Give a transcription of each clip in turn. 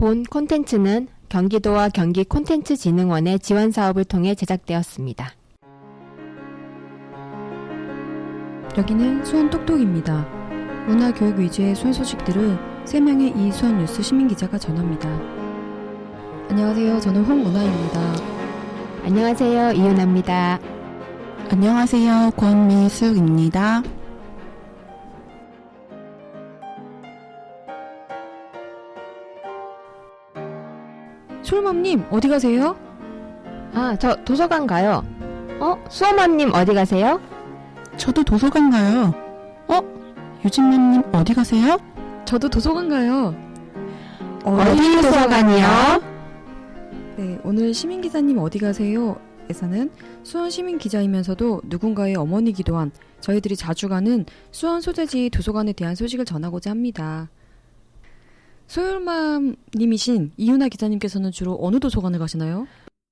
본 콘텐츠는 경기도와 경기콘텐츠진흥원의 지원 사업을 통해 제작되었습니다. 여기는 수원 똑똑입니다. 문화교육 위주의 수원 소식들을 3명의 이수원 뉴스 시민기자가 전합니다. 안녕하세요. 저는 홍문아입니다. 안녕하세요. 이윤아입니다. 안녕하세요. 권미숙입니다. 솔맘님 어디 가세요? 저 도서관 가요. 수어맘님 어디 가세요? 저도 도서관 가요. 유진맘님 어디 가세요? 저도 도서관 가요. 어디 도서관이요? 네, 오늘 시민기자님 어디 가세요? 에서는 수원 시민기자이면서도 누군가의 어머니기도 한 저희들이 자주 가는 수원 소재지 도서관에 대한 소식을 전하고자 합니다. 소율맘님이신 이윤아 기자님께서는 주로 어느 도서관을 가시나요?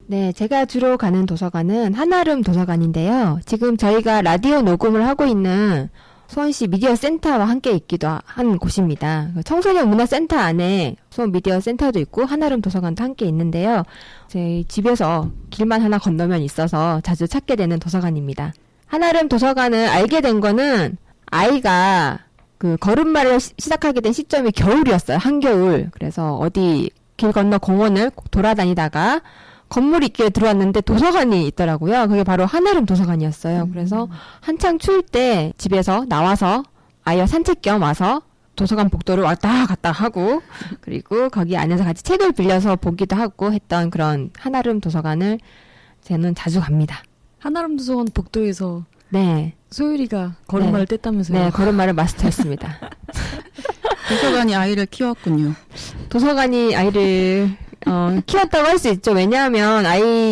네, 제가 주로 가는 도서관은 한아름 도서관인데요. 지금 저희가 라디오 녹음을 하고 있는 수원시 미디어센터와 함께 있기도 한 곳입니다. 청소년 문화센터 안에 수원 미디어센터도 있고 한아름 도서관도 함께 있는데요. 제 집에서 길만 하나 건너면 있어서 자주 찾게 되는 도서관입니다. 한아름 도서관을 알게 된 거는 아이가 그 걸음마를 시작하게 된 시점이 겨울이었어요. 한겨울. 그래서 어디 길 건너 공원을 돌아다니다가 건물 있게 들어왔는데 도서관이 있더라고요. 그게 바로 한아름 도서관이었어요. 그래서 한창 추울 때 집에서 나와서 아이와 산책 겸 와서 도서관 복도를 왔다 갔다 하고 그리고 거기 안에서 같이 책을 빌려서 보기도 하고 했던 그런 한아름 도서관을 저는 자주 갑니다. 한아름 도서관 복도에서 네. 소율이가 걸음마를 뗐다면서요? 네, 걸음마를 마스터했습니다. 도서관이 아이를 키웠군요. 도서관이 아이를 키웠다고 할 수 있죠. 왜냐하면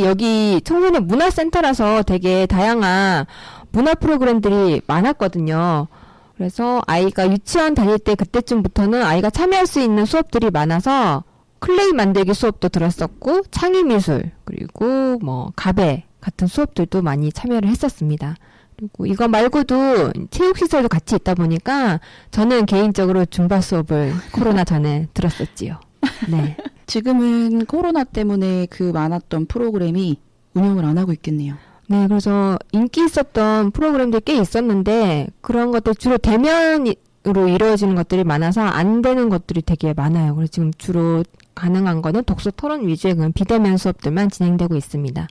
여기 청소년 문화센터라서 되게 다양한 문화 프로그램들이 많았거든요. 그래서 아이가 유치원 다닐 때 그때쯤부터는 아이가 참여할 수 있는 수업들이 많아서 클레이 만들기 수업도 들었었고 창의미술 그리고 가베 같은 수업들도 많이 참여를 했었습니다. 그리고 이거 말고도 체육시설도 같이 있다 보니까 저는 개인적으로 줌바 수업을 코로나 전에 들었었지요. 네. 지금은 코로나 때문에 그 많았던 프로그램이 운영을 안 하고 있겠네요. 네, 그래서 인기 있었던 프로그램들이 꽤 있었는데 그런 것들 주로 대면으로 이루어지는 것들이 많아서 안 되는 것들이 되게 많아요. 그래서 지금 주로 가능한 거는 독서 토론 위주의 그런 비대면 수업들만 진행되고 있습니다.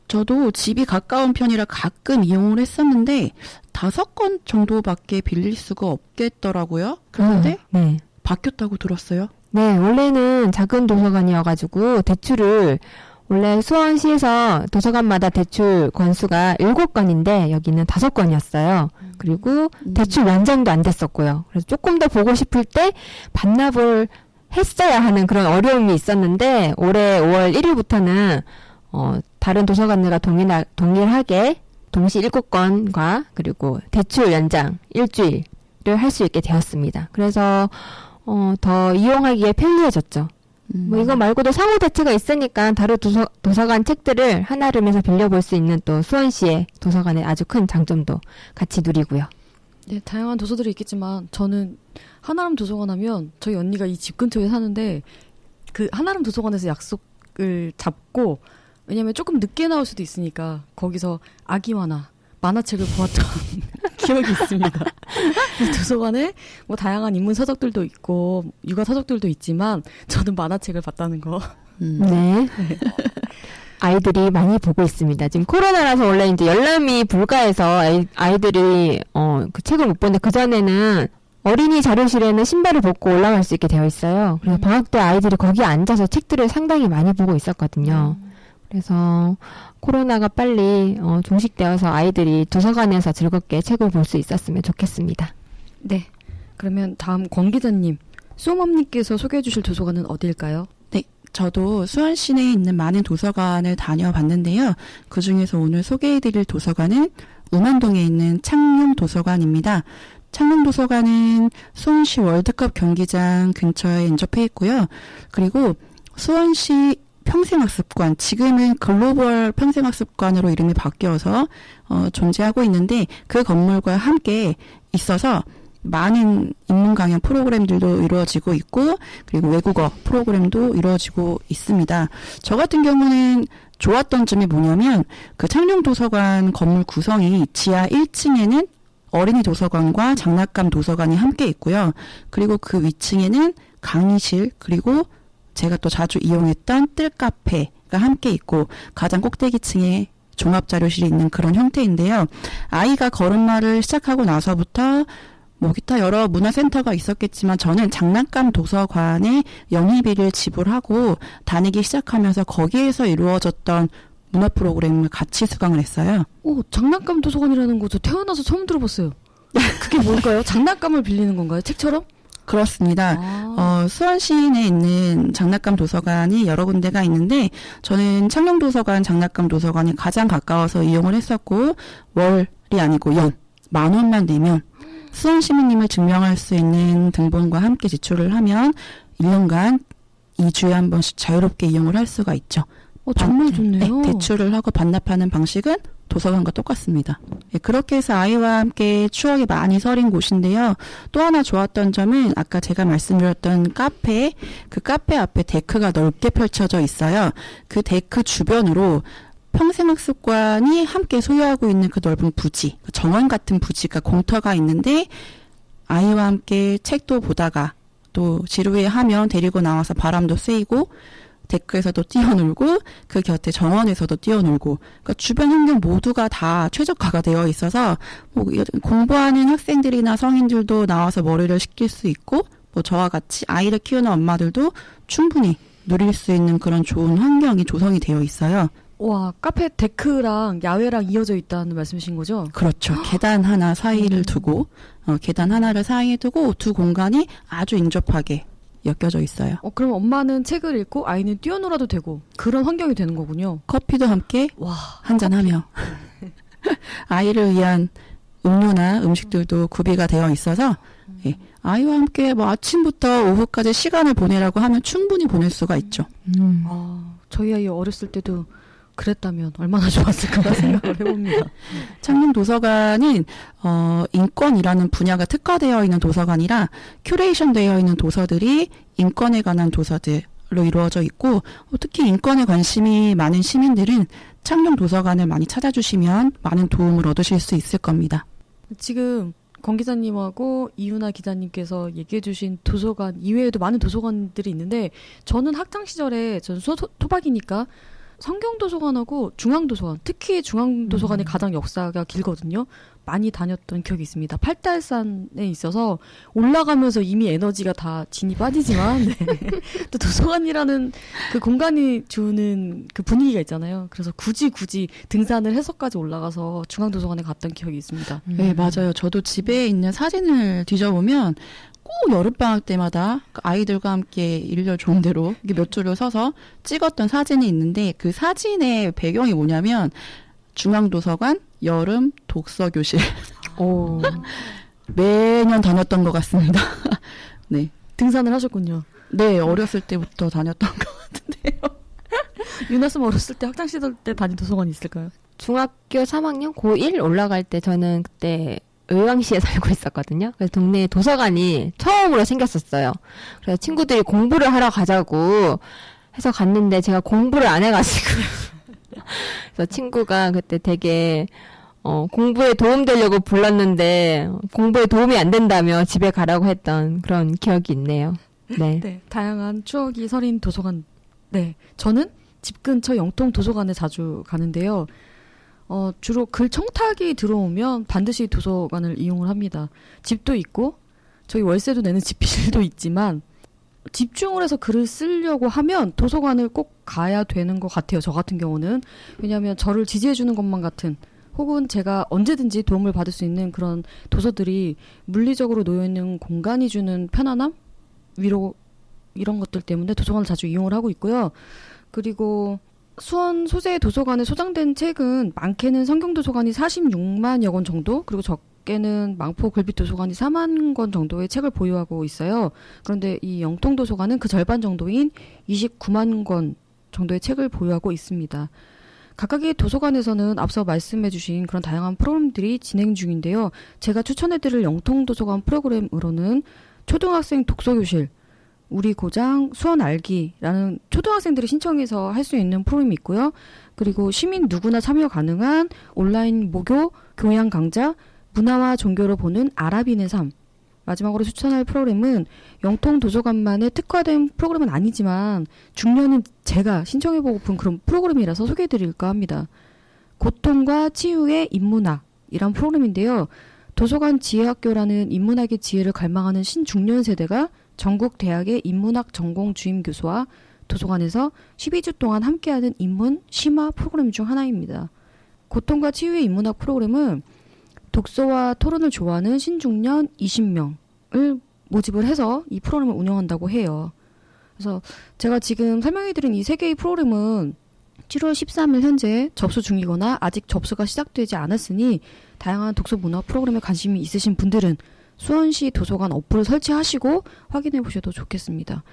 저도 집이 가까운 편이라 가끔 이용을 했었는데 5권 정도밖에 빌릴 수가 없겠더라고요. 그런데 네. 바뀌었다고 들었어요. 네, 원래는 작은 도서관이어가지고 대출을 원래 수원시에서 도서관마다 대출 건수가 7건인데 여기는 5건이었어요. 그리고 대출 연장도 안 됐었고요. 그래서 조금 더 보고 싶을 때 반납을 했어야 하는 그런 어려움이 있었는데 올해 5월 1일부터는 다른 도서관들과 동일하게 동시 7건과 그리고 대출 연장 일주일을 할 수 있게 되었습니다. 그래서 더 이용하기에 편리해졌죠. 이거 말고도 상호 대체가 있으니까 다른 도서관 책들을 한아름에서 빌려볼 수 있는 또 수원시의 도서관의 아주 큰 장점도 같이 누리고요. 네, 다양한 도서들이 있겠지만 저는 한아름 도서관 하면 저희 언니가 이 집 근처에 사는데 그 한아름 도서관에서 약속을 잡고 왜냐면 조금 늦게 나올 수도 있으니까 거기서 아기 만화책을 보았던 기억이 있습니다. 도서관에 다양한 인문 서적들도 있고 육아 서적들도 있지만 저는 만화책을 봤다는 거. 네. 아이들이 많이 보고 있습니다. 지금 코로나라서 원래 이제 열람이 불가해서 아이들이 그 책을 못 보는데 그 전에는 어린이 자료실에는 신발을 벗고 올라갈 수 있게 되어 있어요. 그래서 방학 때 아이들이 거기에 앉아서 책들을 상당히 많이 보고 있었거든요. 그래서 코로나가 빨리 종식되어서 아이들이 도서관에서 즐겁게 책을 볼 수 있었으면 좋겠습니다. 네. 그러면 다음 권 기자님, 수험맘님께서 소개해 주실 도서관은 어디일까요? 네. 저도 수원 시내에 있는 많은 도서관을 다녀봤는데요. 그중에서 오늘 소개해드릴 도서관은 우만동에 있는 창룡도서관입니다. 창룡도서관은 수원시 월드컵 경기장 근처에 인접해 있고요. 그리고 수원시 평생학습관, 지금은 글로벌 평생학습관으로 이름이 바뀌어서 존재하고 있는데 그 건물과 함께 있어서 많은 인문 강연 프로그램들도 이루어지고 있고 그리고 외국어 프로그램도 이루어지고 있습니다. 저 같은 경우는 좋았던 점이 뭐냐면 그 창룡도서관 건물 구성이 지하 1층에는 어린이 도서관과 장난감 도서관이 함께 있고요. 그리고 그 위층에는 강의실 그리고 제가 또 자주 이용했던 뜰카페가 함께 있고 가장 꼭대기층에 종합자료실이 있는 그런 형태인데요. 아이가 걸음마를 시작하고 나서부터 뭐 기타 여러 문화센터가 있었겠지만 저는 장난감 도서관에 영입비를 지불하고 다니기 시작하면서 거기에서 이루어졌던 문화 프로그램을 같이 수강을 했어요. 오, 장난감 도서관이라는 거 저 태어나서 처음 들어봤어요. 그게 뭘까요? 장난감을 빌리는 건가요? 책처럼? 그렇습니다. 수원 시내에 있는 장난감 도서관이 여러 군데가 있는데 저는 창녕도서관 장난감 도서관이 가장 가까워서 이용을 했었고 월이 아니고 연 10,000원만 내면 수원 시민님을 증명할 수 있는 등본과 함께 지출을 하면 1년간 2주에 한 번씩 자유롭게 이용을 할 수가 있죠. 정말 좋네요. 네, 대출을 하고 반납하는 방식은 도서관과 똑같습니다. 네, 그렇게 해서 아이와 함께 추억이 많이 서린 곳인데요. 또 하나 좋았던 점은 아까 제가 말씀드렸던 카페, 그 카페 앞에 데크가 넓게 펼쳐져 있어요. 그 데크 주변으로 평생학습관이 함께 소유하고 있는 그 넓은 부지, 정원 같은 부지가 공터가 있는데 아이와 함께 책도 보다가 또 지루해하면 데리고 나와서 바람도 쐬이고 데크에서도 뛰어놀고 그 곁에 정원에서도 뛰어놀고 그러니까 주변 환경 모두가 다 최적화가 되어 있어서 뭐 공부하는 학생들이나 성인들도 나와서 머리를 식힐 수 있고 뭐 저와 같이 아이를 키우는 엄마들도 충분히 누릴 수 있는 그런 좋은 환경이 조성이 되어 있어요. 와, 카페 데크랑 야외랑 이어져 있다는 말씀이신 거죠? 그렇죠. 계단 하나 사이를 두고 계단 하나를 사이에 두고 두 공간이 아주 인접하게 엮여져 있어요. 그럼 엄마는 책을 읽고 아이는 뛰어놀아도 되고 그런 환경이 되는 거군요. 커피도 함께 와, 한잔하며 아이를 위한 음료나 음식들도 구비가 되어 있어서 예, 아이와 함께 뭐 아침부터 오후까지 시간을 보내라고 하면 충분히 보낼 수가 있죠. 저희 아이 어렸을 때도 그랬다면 얼마나 좋았을까 생각을 해봅니다. 창녕도서관은 인권이라는 분야가 특화되어 있는 도서관이라 큐레이션 되어 있는 도서들이 인권에 관한 도서들로 이루어져 있고 특히 인권에 관심이 많은 시민들은 창녕도서관을 많이 찾아주시면 많은 도움을 얻으실 수 있을 겁니다. 지금 권 기자님하고 이윤아 기자님께서 얘기해주신 도서관 이외에도 많은 도서관들이 있는데 저는 학창시절에 저는 토박이니까 성경도서관하고 중앙도서관, 특히 중앙도서관이 가장 역사가 길거든요. 많이 다녔던 기억이 있습니다. 팔달산에 있어서 올라가면서 이미 에너지가 다 진이 빠지지만 네. 또 도서관이라는 그 공간이 주는 그 분위기가 있잖아요. 그래서 굳이 등산을 해서까지 올라가서 중앙도서관에 갔던 기억이 있습니다. 네, 맞아요. 저도 집에 있는 사진을 뒤져보면 꼭 여름방학 때마다 아이들과 함께 일렬 좋은대로 몇 줄을 서서 찍었던 사진이 있는데 그 사진의 배경이 뭐냐면 중앙도서관 여름 독서교실. 오. 매년 다녔던 것 같습니다. 네. 등산을 하셨군요. 네, 어렸을 때부터 다녔던 것 같은데요. 유나 쌤 어렸을 때 학창시절 때 다닌 도서관이 있을까요? 중학교 3학년 고1 올라갈 때 저는 그때 의왕시에 살고 있었거든요. 그래서 동네에 도서관이 처음으로 생겼었어요. 그래서 친구들이 공부를 하러 가자고 해서 갔는데 제가 공부를 안 해가지고 그래서 친구가 그때 되게 공부에 도움되려고 불렀는데 공부에 도움이 안 된다며 집에 가라고 했던 그런 기억이 있네요. 네. 네, 다양한 추억이 서린 도서관. 네, 저는 집 근처 영통 도서관에 자주 가는데요. 주로 글 청탁이 들어오면 반드시 도서관을 이용을 합니다. 집도 있고 저희 월세도 내는 집필도 있지만 집중을 해서 글을 쓰려고 하면 도서관을 꼭 가야 되는 것 같아요. 저 같은 경우는. 왜냐하면 저를 지지해주는 것만 같은 혹은 제가 언제든지 도움을 받을 수 있는 그런 도서들이 물리적으로 놓여있는 공간이 주는 편안함? 위로 이런 것들 때문에 도서관을 자주 이용을 하고 있고요. 그리고 수원 소재 도서관에 소장된 책은 많게는 성경도서관이 46만여 권 정도, 그리고 적게는 망포 글빛도서관이 4만 권 정도의 책을 보유하고 있어요. 그런데 이 영통도서관은 그 절반 정도인 29만 권 정도의 책을 보유하고 있습니다. 각각의 도서관에서는 앞서 말씀해주신 그런 다양한 프로그램들이 진행 중인데요. 제가 추천해드릴 영통도서관 프로그램으로는 초등학생 독서교실, 우리 고장 수원 알기라는 초등학생들이 신청해서 할 수 있는 프로그램이 있고요. 그리고 시민 누구나 참여 가능한 온라인 모교 교양 강좌, 문화와 종교로 보는 아랍인의 삶. 마지막으로 추천할 프로그램은 영통도서관만의 특화된 프로그램은 아니지만 중년인 제가 신청해보고픈 그런 프로그램이라서 소개해드릴까 합니다. 고통과 치유의 인문학이란 프로그램인데요. 도서관 지혜학교라는 인문학의 지혜를 갈망하는 신중년 세대가 전국 대학의 인문학 전공 주임 교수와 도서관에서 12주 동안 함께하는 인문 심화 프로그램 중 하나입니다. 고통과 치유의 인문학 프로그램은 독서와 토론을 좋아하는 신중년 20명을 모집을 해서 이 프로그램을 운영한다고 해요. 그래서 제가 지금 설명해드린 이 3개의 프로그램은 7월 13일 현재 접수 중이거나 아직 접수가 시작되지 않았으니 다양한 독서 문화 프로그램에 관심이 있으신 분들은 수원시 도서관 어플을 설치하시고 확인해 보셔도 좋겠습니다.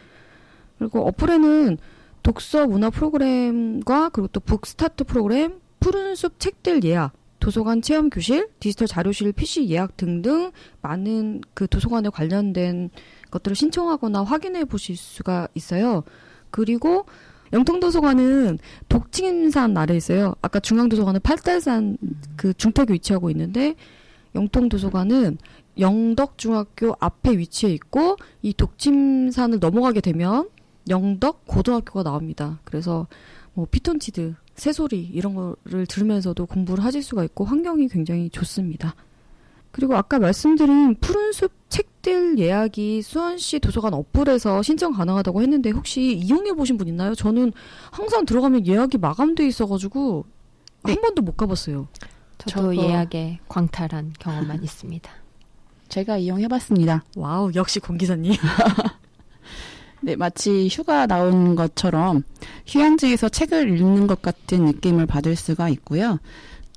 그리고 어플에는 독서 문화 프로그램과 그리고 또 북스타트 프로그램, 푸른숲 책들 예약, 도서관 체험 교실, 디지털 자료실 PC 예약 등등 많은 그 도서관에 관련된 것들을 신청하거나 확인해 보실 수가 있어요. 그리고 영통도서관은 독침산 아래에 있어요. 아까 중앙도서관은 팔달산 그 중턱에 위치하고 있는데 영통도서관은 영덕중학교 앞에 위치해 있고 이 독침산을 넘어가게 되면 영덕 고등학교가 나옵니다. 그래서 뭐 피톤치드, 새소리 이런 거를 들으면서도 공부를 하실 수가 있고 환경이 굉장히 좋습니다. 그리고 아까 말씀드린 푸른숲 책들 예약이 수원시 도서관 어플에서 신청 가능하다고 했는데 혹시 이용해 보신 분 있나요? 저는 항상 들어가면 예약이 마감돼 있어가지고 네. 한 번도 못 가봤어요. 저도 예약에 광탈한 경험만 있습니다. 제가 이용해봤습니다. 와우, 역시 권 기사님. 네, 마치 휴가 나온 것처럼 휴양지에서 책을 읽는 것 같은 느낌을 받을 수가 있고요.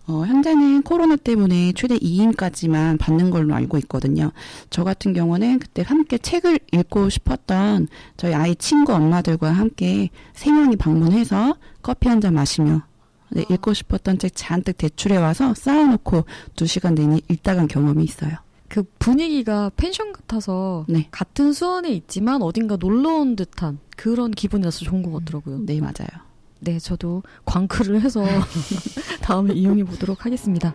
현재는 코로나 때문에 최대 2인까지만 받는 걸로 알고 있거든요. 저 같은 경우는 그때 함께 책을 읽고 싶었던 저희 아이 친구 엄마들과 함께 3명이 방문해서 커피 한 잔 마시며 네, 읽고 싶었던 책 잔뜩 대출해 와서 쌓아놓고 2시간 내내 읽다 간 경험이 있어요. 그 분위기가 펜션 같아서 네. 같은 수원에 있지만 어딘가 놀러 온 듯한 그런 기분이라서 좋은 것 같더라고요. 네, 맞아요. 네, 저도 광크를 해서 다음에 이용해 보도록 하겠습니다.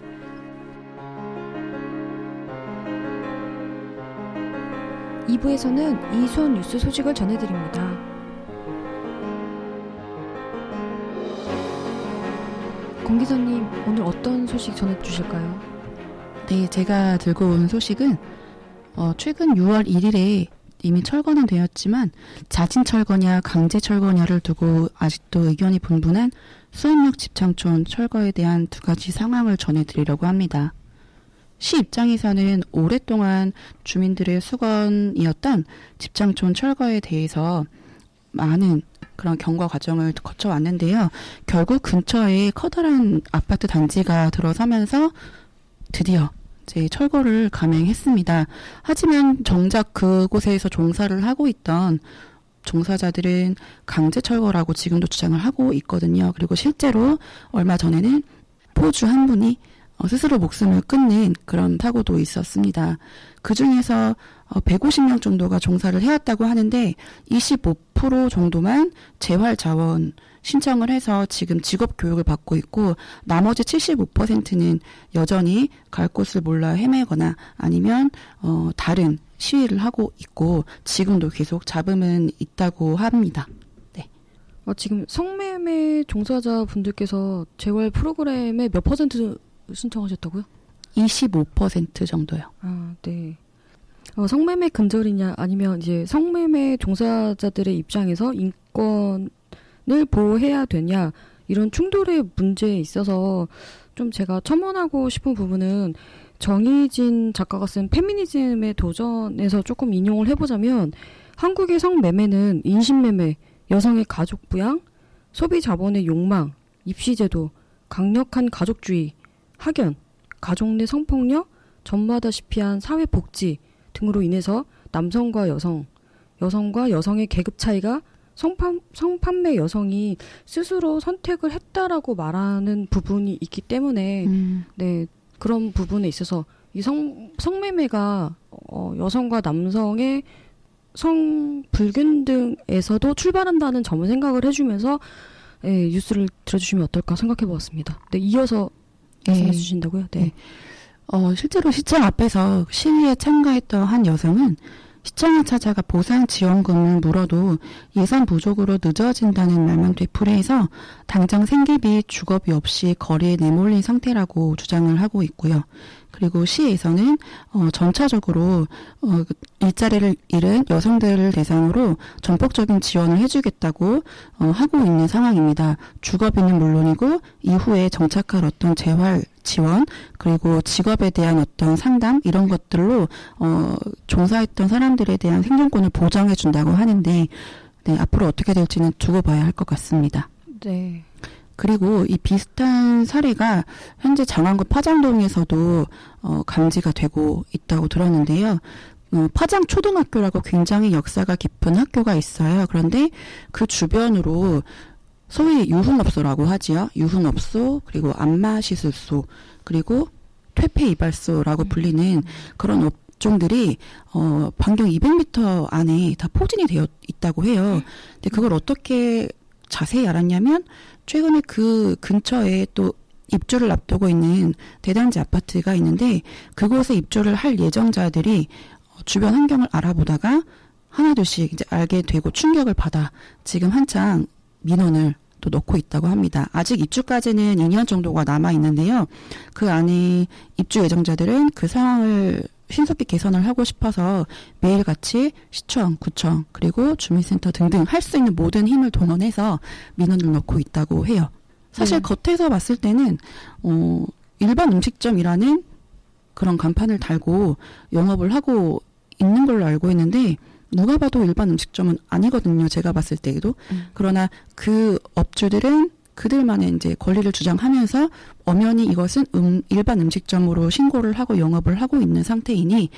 (2부에서는) 이수원 뉴스 소식을 전해드립니다. 권 기자님, 오늘 어떤 소식 전해주실까요? 네, 제가 들고 온 소식은 최근 6월 1일에 이미 철거는 되었지만 자진 철거냐 강제 철거냐를 두고 아직도 의견이 분분한 수원역 집창촌 철거에 대한 2가지 상황을 전해드리려고 합니다. 시 입장에서는 오랫동안 주민들의 수건이었던 집창촌 철거에 대해서 많은 그런 경과 과정을 거쳐왔는데요. 결국 근처에 커다란 아파트 단지가 들어서면서 드디어 이제 철거를 감행했습니다. 하지만 정작 그곳에서 종사를 하고 있던 종사자들은 강제 철거라고 지금도 주장을 하고 있거든요. 그리고 실제로 얼마 전에는 포주 한 분이 스스로 목숨을 끊는 그런 사고도 있었습니다. 그 중에서 150명 정도가 종사를 해왔다고 하는데 25% 정도만 재활 자원 신청을 해서 지금 직업 교육을 받고 있고 나머지 75%는 여전히 갈 곳을 몰라 헤매거나 아니면 다른 시위를 하고 있고 지금도 계속 잡음은 있다고 합니다. 네. 지금 성매매 종사자분들께서 재활 프로그램에 몇 퍼센트 신청하셨다고요? 25% 정도요. 아, 네. 성매매 근절이냐 아니면 이제 성매매 종사자들의 입장에서 인권을 보호해야 되냐 이런 충돌의 문제에 있어서 좀 제가 첨언하고 싶은 부분은 정희진 작가가 쓴 페미니즘의 도전에서 조금 인용을 해보자면 한국의 성매매는 인신매매, 여성의 가족 부양, 소비 자본의 욕망, 입시제도, 강력한 가족주의, 학연, 가족 내 성폭력, 전무하다시피한 사회복지 등으로 인해서 남성과 여성, 여성과 여성의 계급 차이가 성판매 여성이 스스로 선택을 했다라고 말하는 부분이 있기 때문에 네, 그런 부분에 있어서 이 성매매가 여성과 남성의 성불균등에서도 출발한다는 점을 생각을 해주면서 예, 뉴스를 들어주시면 어떨까 생각해 보았습니다. 네, 이어서 말씀해 주신다고요? 네. 실제로 시청 앞에서 시위에 참가했던 한 여성은 시청을 찾아가 보상 지원금을 물어도 예산 부족으로 늦어진다는 말만 되풀이해서 당장 생계비, 주거비 없이 거리에 내몰린 상태라고 주장을 하고 있고요. 그리고 시에서는 전차적으로 일자리를 잃은 여성들을 대상으로 전폭적인 지원을 해주겠다고 하고 있는 상황입니다. 주거비는 물론이고 이후에 정착할 어떤 재활 지원 그리고 직업에 대한 어떤 상담 이런 것들로 종사했던 사람들에 대한 생존권을 보장해 준다고 하는데 네, 앞으로 어떻게 될지는 두고 봐야 할 것 같습니다. 네. 그리고 이 비슷한 사례가 현재 장안구 파장동에서도 감지가 되고 있다고 들었는데요. 파장 초등학교라고 굉장히 역사가 깊은 학교가 있어요. 그런데 그 주변으로 소위 유흥업소라고 하지요. 유흥업소, 그리고 안마시술소, 그리고 퇴폐 이발소라고 불리는 그런 업종들이 반경 200m 안에 다 포진이 되어 있다고 해요. 근데 그걸 어떻게 자세히 알았냐면 최근에 그 근처에 또 입주를 앞두고 있는 대단지 아파트가 있는데 그곳에 입주를 할 예정자들이 주변 환경을 알아보다가 하나둘씩 이제 알게 되고 충격을 받아 지금 한창 민원을 또 넣고 있다고 합니다. 아직 입주까지는 2년 정도가 남아 있는데요. 그 안에 입주 예정자들은 그 상황을 신속히 개선을 하고 싶어서 매일같이 시청, 구청, 그리고 주민센터 등등 할 수 있는 모든 힘을 동원해서 민원을 넣고 있다고 해요. 사실 겉에서 봤을 때는 일반 음식점이라는 그런 간판을 달고 영업을 하고 있는 걸로 알고 있는데 누가 봐도 일반 음식점은 아니거든요. 제가 봤을 때에도. 그러나 그 업주들은 그들만의 이제 권리를 주장하면서 엄연히 이것은 일반 음식점으로 신고를 하고 영업을 하고 있는 상태이니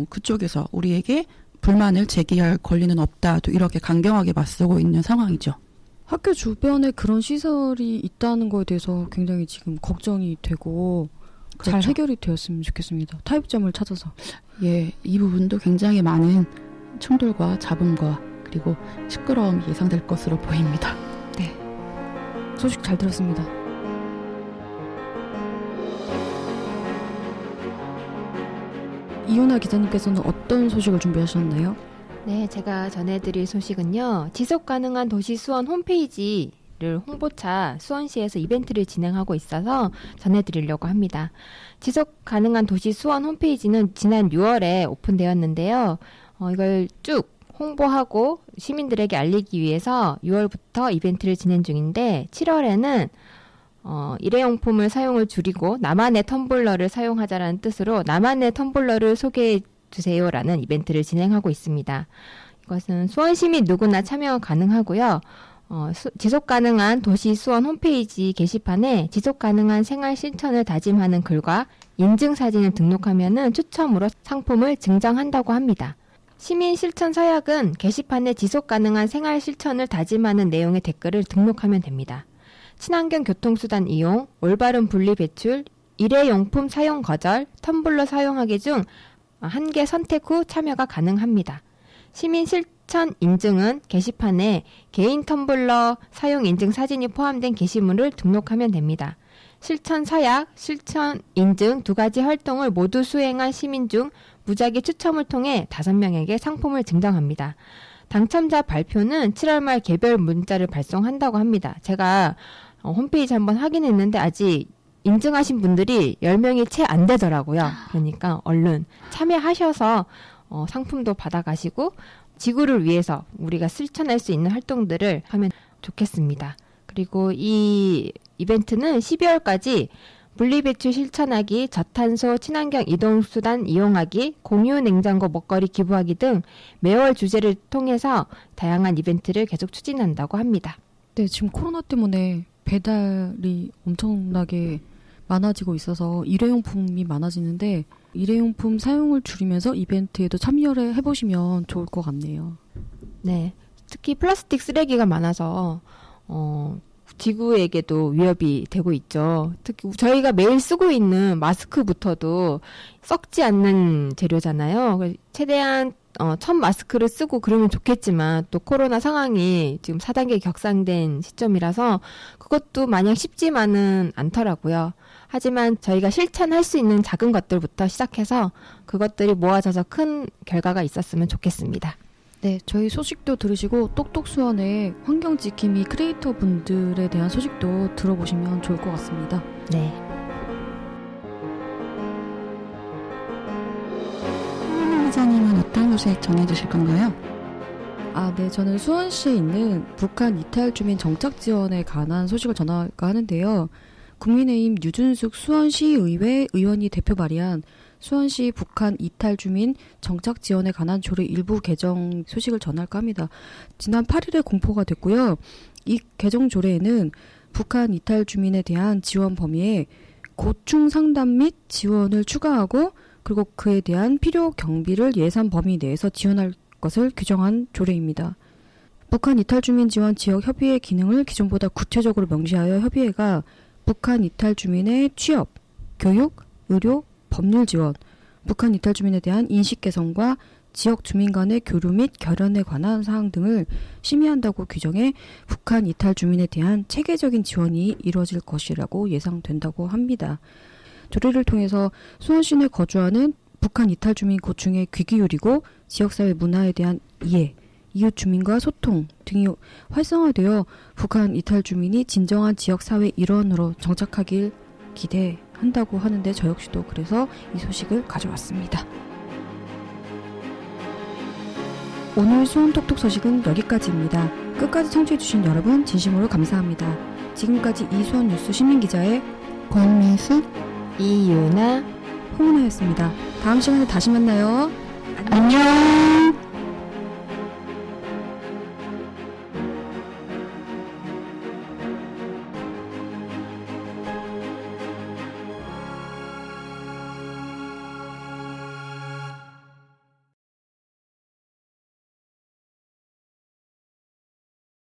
그쪽에서 우리에게 불만을 제기할 권리는 없다. 또 이렇게 강경하게 맞서고 있는 상황이죠. 학교 주변에 그런 시설이 있다는 거에 대해서 굉장히 지금 걱정이 되고 잘 그렇죠. 해결이 되었으면 좋겠습니다. 타협점을 찾아서. 예, 이 부분도 굉장히 많은 충돌과 잡음과 그리고 시끄러움이 예상될 것으로 보입니다. 네. 소식 잘 들었습니다. 이윤아 기자님께서는 어떤 소식을 준비하셨나요? 네, 제가 전해드릴 소식은요. 지속가능한 도시 수원 홈페이지를 홍보차 수원시에서 이벤트를 진행하고 있어서 전해드리려고 합니다. 지속가능한 도시 수원 홈페이지는 지난 6월에 오픈되었는데요. 이걸 쭉 홍보하고 시민들에게 알리기 위해서 6월부터 이벤트를 진행 중인데 7월에는 일회용품을 사용을 줄이고 나만의 텀블러를 사용하자라는 뜻으로 나만의 텀블러를 소개해 주세요라는 이벤트를 진행하고 있습니다. 이것은 수원시민 누구나 참여 가능하고요. 지속가능한 도시 수원 홈페이지 게시판에 지속가능한 생활 실천을 다짐하는 글과 인증사진을 등록하면은 추첨으로 상품을 증정한다고 합니다. 시민 실천 서약은 게시판에 지속가능한 생활 실천을 다짐하는 내용의 댓글을 등록하면 됩니다. 친환경 교통수단 이용, 올바른 분리 배출, 일회용품 사용 거절, 텀블러 사용하기 중 한 개 선택 후 참여가 가능합니다. 시민 실천 인증은 게시판에 개인 텀블러 사용 인증 사진이 포함된 게시물을 등록하면 됩니다. 실천 서약, 실천 인증 두 가지 활동을 모두 수행한 시민 중 무작위 추첨을 통해 5명에게 상품을 증정합니다. 당첨자 발표는 7월 말 개별 문자를 발송한다고 합니다. 제가 홈페이지 한번 확인했는데 아직 인증하신 분들이 10명이 채 안 되더라고요. 그러니까 얼른 참여하셔서 상품도 받아가시고 지구를 위해서 우리가 실천할 수 있는 활동들을 하면 좋겠습니다. 그리고 이 이벤트는 12월까지 분리배출 실천하기, 저탄소 친환경 이동수단 이용하기, 공유 냉장고 먹거리 기부하기 등 매월 주제를 통해서 다양한 이벤트를 계속 추진한다고 합니다. 네, 지금 코로나 때문에 배달이 엄청나게 많아지고 있어서 일회용품이 많아지는데 일회용품 사용을 줄이면서 이벤트에도 참여를 해보시면 좋을 것 같네요. 네. 특히 플라스틱 쓰레기가 많아서 지구에게도 위협이 되고 있죠. 특히 저희가 매일 쓰고 있는 마스크부터도 썩지 않는 재료잖아요. 최대한 첫 마스크를 쓰고 그러면 좋겠지만 또 코로나 상황이 지금 4단계 격상된 시점이라서 그것도 마냥 쉽지만은 않더라고요. 하지만 저희가 실천할 수 있는 작은 것들부터 시작해서 그것들이 모아져서 큰 결과가 있었으면 좋겠습니다. 네, 저희 소식도 들으시고 똑똑수원의 환경지킴이 크리에이터 분들에 대한 소식도 들어보시면 좋을 것 같습니다. 네. 홍은희 기자님은 어떤 소식 전해주실 건가요? 네, 저는 수원시에 있는 북한 이탈 주민 정착 지원에 관한 소식을 전할까 하는데요. 국민의힘 유준숙 수원시의회 의원이 대표 발의한 수원시 북한 이탈 주민 정착 지원에 관한 조례 일부 개정 소식을 전할까 합니다. 지난 8일에 공포가 됐고요. 이 개정 조례에는 북한 이탈 주민에 대한 지원 범위에 고충 상담 및 지원을 추가하고 그리고 그에 대한 필요 경비를 예산 범위 내에서 지원할 것을 규정한 조례입니다. 북한 이탈 주민 지원 지역 협의회 기능을 기존보다 구체적으로 명시하여 협의회가 북한 이탈 주민의 취업, 교육, 의료, 법률 지원, 북한 이탈 주민에 대한 인식 개선과 지역 주민 간의 교류 및 결연에 관한 사항 등을 심의한다고 규정해 북한 이탈 주민에 대한 체계적인 지원이 이루어질 것이라고 예상된다고 합니다. 조례를 통해서 수원시 내 거주하는 북한 이탈 주민 고충에 귀 기울이고 지역사회 문화에 대한 이해, 이웃 주민과 소통 등이 활성화되어 북한 이탈 주민이 진정한 지역사회 일원으로 정착하길 기대한다고 하는데 저 역시도 그래서 이 소식을 가져왔습니다. 오늘 수원톡톡 소식은 여기까지입니다. 끝까지 청취해주신 여러분 진심으로 감사합니다. 지금까지 이수원 뉴스 시민기자의 권미숙, 이유나 홍은아였습니다. 다음 시간에 다시 만나요. 안녕.